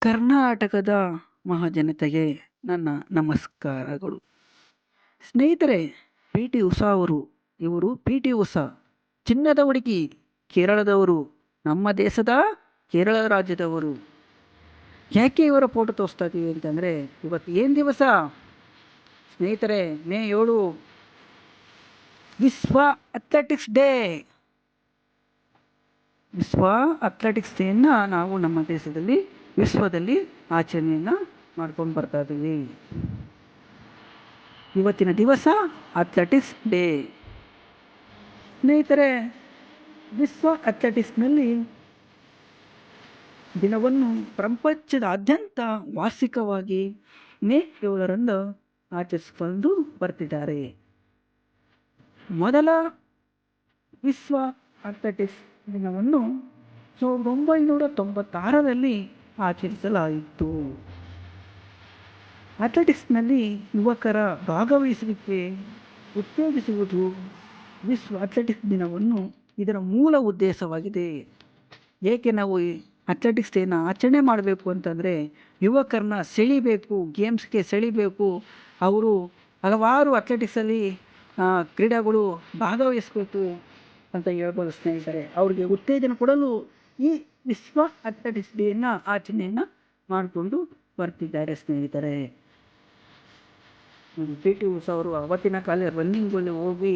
ಕರ್ನಾಟಕದ ಮಹಾಜನತೆಗೆ ನನ್ನ ನಮಸ್ಕಾರಗಳು. ಸ್ನೇಹಿತರೆ, ಪಿ ಟಿ ಉಷಾ ಇವರು ಪಿ ಟಿ ಉಷಾ ಚಿನ್ನದ ಹುಡುಗಿ, ಕೇರಳದವರು, ನಮ್ಮ ದೇಶದ ಕೇರಳ ರಾಜ್ಯದವರು. ಯಾಕೆ ಇವರ ಫೋಟೋ ತೋರಿಸ್ತಾ ಇದ್ದೀವಿ ಅಂತಂದರೆ, ಇವತ್ತು ಏನು ದಿವಸ ಸ್ನೇಹಿತರೆ? ಮೇ 7 ವಿಶ್ವ ಅಥ್ಲೆಟಿಕ್ಸ್ ಡೇ. ವಿಶ್ವ ಅಥ್ಲೆಟಿಕ್ಸ್ ಡೇಯನ್ನು ನಾವು ನಮ್ಮ ದೇಶದಲ್ಲಿ ವಿಶ್ವದಲ್ಲಿ ಆಚರಣೆಯನ್ನು ಮಾಡ್ಕೊಂಡು ಬರ್ತಾ ಇದ್ದೀವಿ. ಇವತ್ತಿನ ದಿವಸ ಅಥ್ಲೆಟಿಕ್ಸ್ ಡೇ. ಸ್ನೇಹಿತರೆ, ವಿಶ್ವ ಅಥ್ಲೆಟಿಕ್ಸ್ನಲ್ಲಿ ದಿನವನ್ನು ಪ್ರಪಂಚದಾದ್ಯಂತ ವಾರ್ಷಿಕವಾಗಿ ಮೇ 7 ಆಚರಿಸಿಕೊಂಡು ಬರ್ತಿದ್ದಾರೆ. ಮೊದಲ ವಿಶ್ವ ಅಥ್ಲೆಟಿಕ್ಸ್ ದಿನವನ್ನು 1996ರಲ್ಲಿ ಆಚರಿಸಲಾಯಿತು. ಅಥ್ಲೆಟಿಕ್ಸ್ನಲ್ಲಿ ಯುವಕರ ಭಾಗವಹಿಸುವಿಕೆ ಉತ್ತೇಜಿಸುವುದು ವಿಶ್ವ ಅಥ್ಲೆಟಿಕ್ಸ್ ದಿನವನ್ನು ಇದರ ಮೂಲ ಉದ್ದೇಶವಾಗಿದೆ. ಏಕೆ ನಾವು ಈ ಅಥ್ಲೆಟಿಕ್ಸ್ ಡೇನ ಆಚರಣೆ ಮಾಡಬೇಕು ಅಂತಂದರೆ, ಯುವಕರನ್ನ ಸೆಳಿಬೇಕು, ಗೇಮ್ಸ್ಗೆ ಸೆಳಿಬೇಕು. ಅವರು ಹಲವಾರು ಅಥ್ಲೆಟಿಕ್ಸಲ್ಲಿ ಕ್ರೀಡೆಗಳು ಭಾಗವಹಿಸಬೇಕು ಅಂತ ಹೇಳ್ಬೋದು ಸ್ನೇಹಿತರೆ. ಅವರಿಗೆ ಉತ್ತೇಜನ ಕೊಡಲು ಈ ವಿಶ್ವ ಅಥ್ಲೆಟಿಕ್ಸ್ ಡೇನ ಆಚರಣೆಯನ್ನು ಮಾಡಿಕೊಂಡು ಬರ್ತಿದ್ದಾರೆ ಸ್ನೇಹಿತರೆ. ಪಿ ಟಿ ಉಷಾ ಅವರು ಅವತ್ತಿನ ಕಾಲ ರನ್ನಿಂಗ್ನಲ್ಲಿ ಹೋಗಿ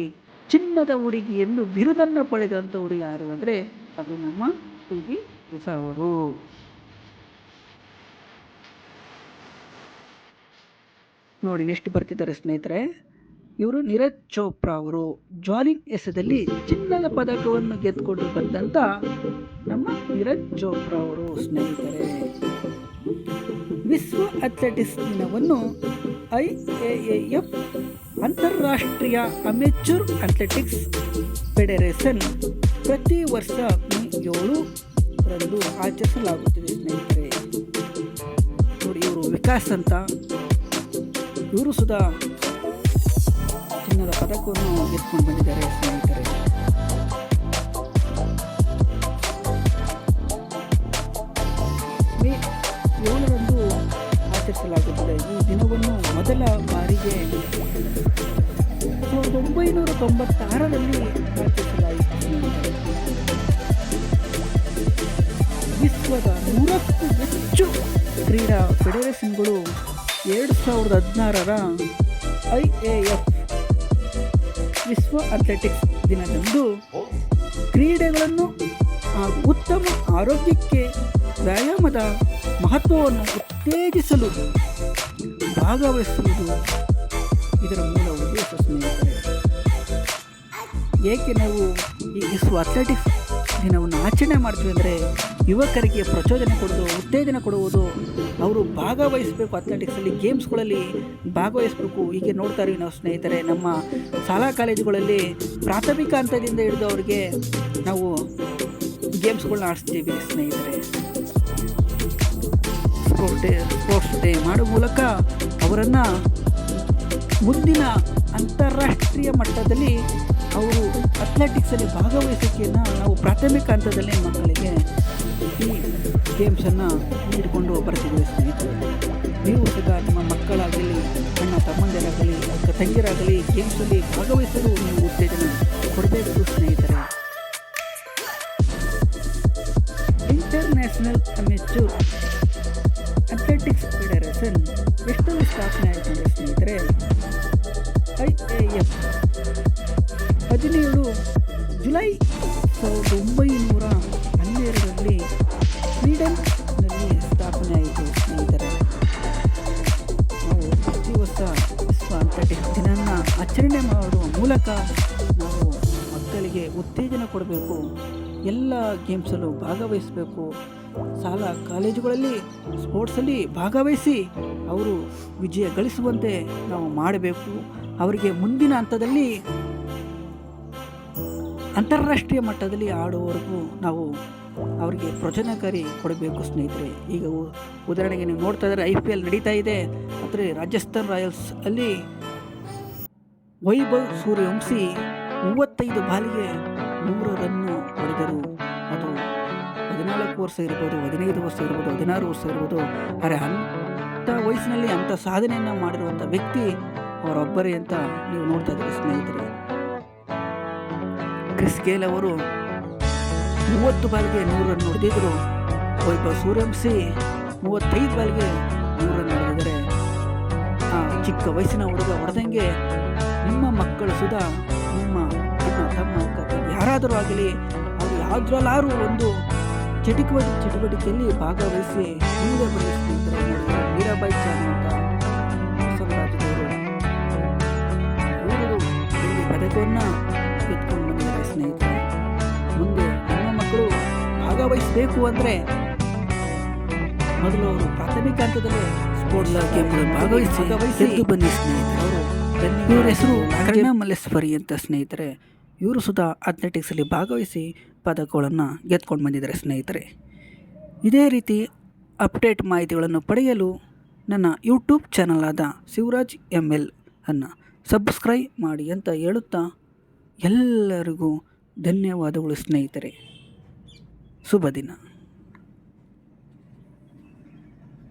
ಚಿನ್ನದ ಹುಡುಗಿ ಎಂದು ಬಿರುದನ್ನು ಪಡೆದಂಥವ್ರು ಯಾರು ಅಂದರೆ ಅದು ನಮ್ಮ ಪಿ ಟಿ ಉಷಾ ಅವರು. ನೋಡಿ ಎಷ್ಟು ಬರ್ತಿದ್ದಾರೆ ಸ್ನೇಹಿತರೆ. ಇವರು ನೀರಜ್ ಚೋಪ್ರಾ ಅವರು ಜಾಲಿಂಗ್ ಎಸೆದಲ್ಲಿ ಚಿನ್ನದ ಪದಕವನ್ನು ಗೆದ್ದುಕೊಂಡು ಬಂದಂಥ ನಮ್ಮ ನೀರಜ್ ಚೋಪ್ರಾ ಅವರು ಸ್ನೇಹಿತರೆ. ವಿಶ್ವ ಅಥ್ಲೆಟಿಕ್ಸ್ ದಿನವನ್ನು IAAF ಅಂತಾರಾಷ್ಟ್ರೀಯ ಅಮೆಚೂರ್ ಅಥ್ಲೆಟಿಕ್ಸ್ ಫೆಡರೇಷನ್ ಪ್ರತಿ ವರ್ಷ ಮೇ 7 ಆಚರಿಸಲಾಗುತ್ತಿದೆ ಸ್ನೇಹಿತರೆ. ನೋಡಿ, ಇವರು ವಿಕಾಸ್ ಅಂತ, ಇವರು ಸುಧಾ ಚಿನ್ನದ ಪದಕವನ್ನು ಗೆದ್ದುಕೊಂಡು ಬಂದಿದ್ದಾರೆ ಸ್ನೇಹಿತರೆ. ಮೇ 7 ಆಚರಿಸಲಾಗುತ್ತದೆ. ಈ ದಿನವನ್ನು ಮೊದಲ ಬಾರಿಗೆ 1996ರಲ್ಲಿ ಆಚರಿಸಲಾಯಿತು. ವಿಶ್ವದ 100ಕ್ಕೂ ಹೆಚ್ಚು ಕ್ರೀಡಾ ಫೆಡರೇಷನ್ಗಳು 2016ರ IAAF ವಿಶ್ವ ಅಥ್ಲೆಟಿಕ್ಸ್ ದಿನದಂದು ಕ್ರೀಡೆಗಳನ್ನು ಹಾಗೂ ಉತ್ತಮ ಆರೋಗ್ಯಕ್ಕೆ ವ್ಯಾಯಾಮದ ಮಹತ್ವವನ್ನು ಉತ್ತೇಜಿಸಲು ಭಾಗವಹಿಸುವುದು ಇದರ ಮೂಲ ಉದ್ದೇಶ ಸ್ನೇಹಿತರೆ. ಏಕೆ ನಾವು ಈ ವಿಶ್ವ ಅಥ್ಲೆಟಿಕ್ಸ್ ದಿನವನ್ನು ಆಚರಣೆ ಮಾಡ್ತೀವಿ ಅಂದರೆ, ಯುವಕರಿಗೆ ಪ್ರಚೋದನೆ ಕೊಡೋದು, ಉತ್ತೇಜನ ಕೊಡುವುದು, ಅವರು ಭಾಗವಹಿಸಬೇಕು, ಅಥ್ಲೆಟಿಕ್ಸಲ್ಲಿ ಗೇಮ್ಸ್ಗಳಲ್ಲಿ ಭಾಗವಹಿಸಬೇಕು. ಹೀಗೆ ನೋಡ್ತಾ ಇದ್ದೀವಿ ನಾವು ಸ್ನೇಹಿತರೆ. ನಮ್ಮ ಶಾಲಾ ಕಾಲೇಜುಗಳಲ್ಲಿ ಪ್ರಾಥಮಿಕ ಹಂತದಿಂದ ಹಿಡಿದು ಅವರಿಗೆ ನಾವು ಗೇಮ್ಸ್ಗಳನ್ನ ಆಡಿಸ್ತೀವಿ ಸ್ನೇಹಿತರೆ. ಸ್ಪೋರ್ಟ್ಸ್ ಡೇ ಮಾಡೋ ಮೂಲಕ ಅವರನ್ನು ಮುಂದಿನ ಅಂತಾರಾಷ್ಟ್ರೀಯ ಮಟ್ಟದಲ್ಲಿ ಅವರು ಅಥ್ಲೆಟಿಕ್ಸಲ್ಲಿ ಭಾಗವಹಿಸೋಕೆಯನ್ನು ನಾವು ಪ್ರಾಥಮಿಕ ಹಂತದಲ್ಲಿ ಮಕ್ಕಳಿಗೆ ಈ ಗೇಮ್ಸನ್ನು ನೀಡಿಕೊಂಡು ಬರ್ತಿದ್ದೀವಿ ಸ್ನೇಹಿತರೆ. ನೀವು ಸಹ ನಿಮ್ಮ ಮಕ್ಕಳಾಗಲಿ, ಅಣ್ಣ ತಮ್ಮಂದಿರಾಗಲಿ, ಅಕ್ಕ ತಂಗಿರಾಗಲಿ ಗೇಮ್ಸಲ್ಲಿ ಭಾಗವಹಿಸಲು ನೀವು ಉತ್ತೇಜನ ಕೊಡಬೇಕು ಸ್ನೇಹಿತರೆ. ಇಂಟರ್ನ್ಯಾಷನಲ್ ಅಮೆಚೂರ್ ಅಥ್ಲೆಟಿಕ್ಸ್ ಫೆಡರೇಷನ್ ಎಷ್ಟು ಸ್ಥಾಪನೆ ಆಯಿತು ಅಂದರೆ ಸ್ನೇಹಿತರೆ, IAAF 17 ಜುಲೈ 1912ರಲ್ಲಿ ಸ್ವೀಡನ್ನಲ್ಲಿ ಸ್ಥಾಪನೆ ಆಯಿತು ಸ್ನೇಹಿತರೆ. ನಾವು ಪ್ರತಿ ವರ್ಷ ವಿಶ್ವ ಅಥ್ಲೆಟಿಕ್ಸ್ ದಿನವನ್ನು ಆಚರಣೆ ಮಾಡುವ ಮೂಲಕ ನಾವು ಮಕ್ಕಳಿಗೆ ಉತ್ತೇಜನ ಕೊಡಬೇಕು. ಎಲ್ಲ ಗೇಮ್ಸಲ್ಲೂ ಭಾಗವಹಿಸಬೇಕು. ಶಾಲಾ ಕಾಲೇಜುಗಳಲ್ಲಿ ಸ್ಪೋರ್ಟ್ಸಲ್ಲಿ ಭಾಗವಹಿಸಿ ಅವರು ವಿಜಯ ಗಳಿಸುವಂತೆ ನಾವು ಮಾಡಬೇಕು. ಅವರಿಗೆ ಮುಂದಿನ ಹಂತದಲ್ಲಿ ಅಂತಾರಾಷ್ಟ್ರೀಯ ಮಟ್ಟದಲ್ಲಿ ಆಡುವವರೆಗೂ ನಾವು ಅವರಿಗೆ ಪ್ರಚೋದನಕಾರಿ ಕೊಡಬೇಕು ಸ್ನೇಹಿತರೆ. ಈಗ ಉದಾಹರಣೆಗೆ ನೀವು ನೋಡ್ತಾ ಇದ್ದಾರೆ, IPL ನಡೀತಾ ಇದೆ. ಆದರೆ ರಾಜಸ್ಥಾನ್ ರಾಯಲ್ಸ್ ಅಲ್ಲಿ ವೈಭವ್ ಸೂರ್ಯವಂಶಿ 35 ಬಾಲಿಗೆ 100 ರನ್ನು ಹೊಡೆದರು. ಅದು 14 ವರ್ಷ ಇರ್ಬೋದು, 15 ವರ್ಷ ಇರ್ಬೋದು, 16 ವರ್ಷ ಇರ್ಬೋದು. ಆದರೆ ಅಂಥ ವಯಸ್ಸಿನಲ್ಲಿ ಅಂಥ ಸಾಧನೆಯನ್ನು ಮಾಡಿರುವಂಥ ವ್ಯಕ್ತಿ ಅವರೊಬ್ಬರೇ ಅಂತ ನೀವು ನೋಡ್ತಾ ಇದ್ದೀರಿ ಸ್ನೇಹಿತರೆ. ಕ್ರಿಸ್ ಗೇಲ್ ಅವರು 30 ಬಾಲ್ಗೆ 100 ರನ್ ಹೊಡೆದಿದ್ರು. ವೈಭವ್ ಸೂರ್ಯವಂಶಿ 35 ಬಾಲ್ಗೆ 100 ರನ್ ಹೊಡೆದಿದ್ದಾರೆ. ಆ ಚಿಕ್ಕ ವಯಸ್ಸಿನ ಹುಡುಗ ಹೊಡೆದಂಗೆ ನಿಮ್ಮ ಮಕ್ಕಳು ಸುಧಾ, ನಿಮ್ಮ ಅಣ್ಣ, ತಮ್ಮ, ಅಕ್ಕ, ತಂಗಿ ಯಾರಾದರೂ ಆಗಲಿ, ಅವರು ಯಾವುದ್ರಲ್ಲಾರು ಒಂದು ಚಟುವಟಿಕೆಯಲ್ಲಿ ಭಾಗವಹಿಸಿ ಮುಂದೆ ಬರಲಿ ಸ್ನೇಹಿತರೆ. ಮೀರಾಬಾಯಿ ಚಾನು ಅಂತ ಬಸವರಾಜದವರು ಇವರು ಇಲ್ಲಿ ಪದಕವನ್ನು ಎತ್ಕೊಂಡು ಬಂದಿದ್ದಾರೆ ಸ್ನೇಹಿತರೆ. ಮುಂದೆ ನಮ್ಮ ಮಕ್ಕಳು ಭಾಗವಹಿಸಬೇಕು ಅಂದರೆ ಮೊದಲು ಅವರು ಪ್ರಾಥಮಿಕ ಹಂತದಲ್ಲೇ ಸ್ಪೋರ್ಟ್ಸ್ ಗೇಮ್ಗಳಲ್ಲಿ ಭಾಗವಹಿಸಿ ಎದ್ದು ಬನ್ನಿ ಸ್ನೇಹಿತರೆ. ಇವರ ಹೆಸರು ಕರ್ಣ ಮಲ್ಲೇಶ್ವರಿ ಅಂತ ಸ್ನೇಹಿತರೆ. ಇವರು ಸುಧಾ ಅಥ್ಲೆಟಿಕ್ಸಲ್ಲಿ ಭಾಗವಹಿಸಿ ಪದಕಗಳನ್ನು ಗೆದ್ಕೊಂಡು ಬಂದಿದ್ದಾರೆ ಸ್ನೇಹಿತರೆ. ಇದೇ ರೀತಿ ಅಪ್ಡೇಟ್ ಮಾಹಿತಿಗಳನ್ನು ಪಡೆಯಲು ನನ್ನ ಯೂಟ್ಯೂಬ್ ಚಾನಲ್ ಆದ ಶಿವರಾಜ್ ML ಅನ್ನು ಸಬ್ಸ್ಕ್ರೈಬ್ ಮಾಡಿ ಅಂತ ಹೇಳುತ್ತಾ ಎಲ್ಲರಿಗೂ ಧನ್ಯವಾದಗಳು ಸ್ನೇಹಿತರೆ. ಶುಭ ದಿನ.